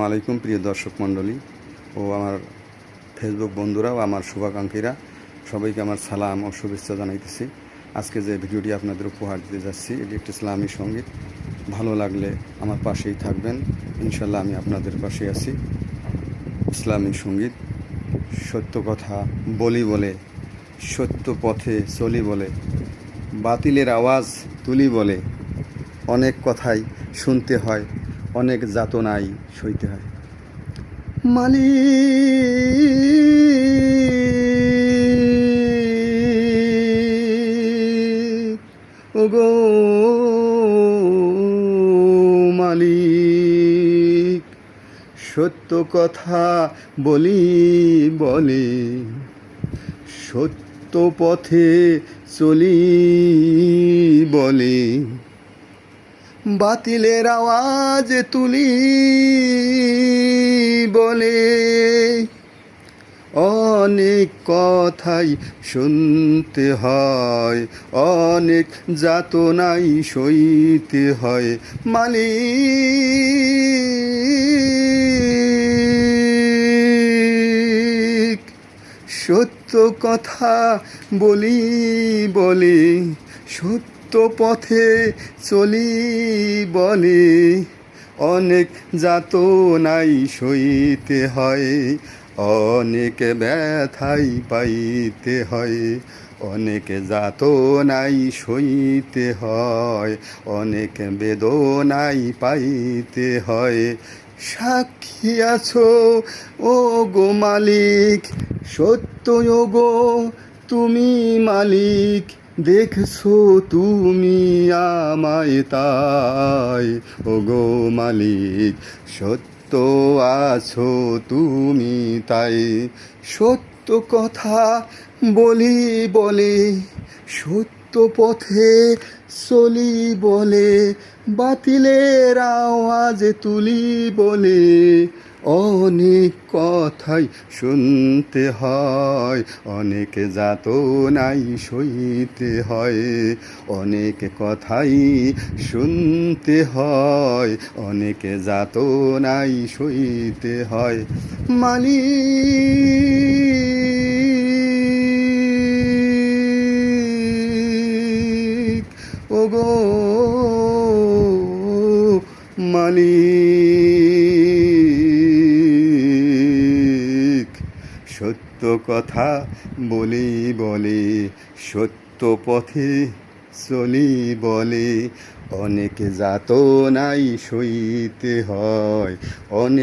আলাইকুম প্রিয় দর্শক মণ্ডলী ও আমার ফেসবুক বন্ধুরা ও আমার শুভাকাঙ্ক্ষীরা, সবাইকে আমার সালাম ও শুভেচ্ছা জানাইতেছি। আজকে যে ভিডিওটি আপনাদের উপহার দিতে যাচ্ছি, এটি একটি ইসলামী সঙ্গীত। ভালো লাগলে আমার পাশেই থাকবেন, ইনশাল্লাহ আমি আপনাদের পাশে আছি। ইসলামী সঙ্গীত। সত্য কথা বলি বলে, সত্য পথে চলি বলে, বাতিলের আওয়াজ তুলি বলে, অনেক কথাই শুনতে হয়, অনেক যাতনাই সইতে হয়। মালিক ওগো মালিক, সত্য কথা বলি বলে, সত্য পথে চলি বলে, বাতিলের আওয়াজ তুলি বলে, অনেক কথাই শুনতে হয়, অনেক যাতনাই সইতে হয়। মালিক সত্য কথা বলি বলে, সত্য পথে চলি বলে, অনেক যাতনাই সইতে হয়, অনেক ব্যথাই পাইতে হয়, অনেক যাতনাই সইতে হয়, অনেক বেদনাই পাইতে হয়। সাক্ষী আছো ও গো মালিক, সত্য গো তুমি মালিক, দেখছো তুমি আমায় তাই। ও গো মালিক সত্য আছো তুমি তাই, সত্য কথা বলি বলে, সত্য পথে চলি বলে, বাতিলের আওয়াজ তুলি বলে, অনেক কথাই শুনতে হয়, অনেক যাতনাই সইতে হয়, অনেক কথাই শুনতে হয়, অনেক যাতনাই সইতে হয়। মালিক ওগো মালিক, সত্য কথা বলি বলে, সত্য পথে চলি বলে, অনেক যাতনাই সইতে হয়, অনেক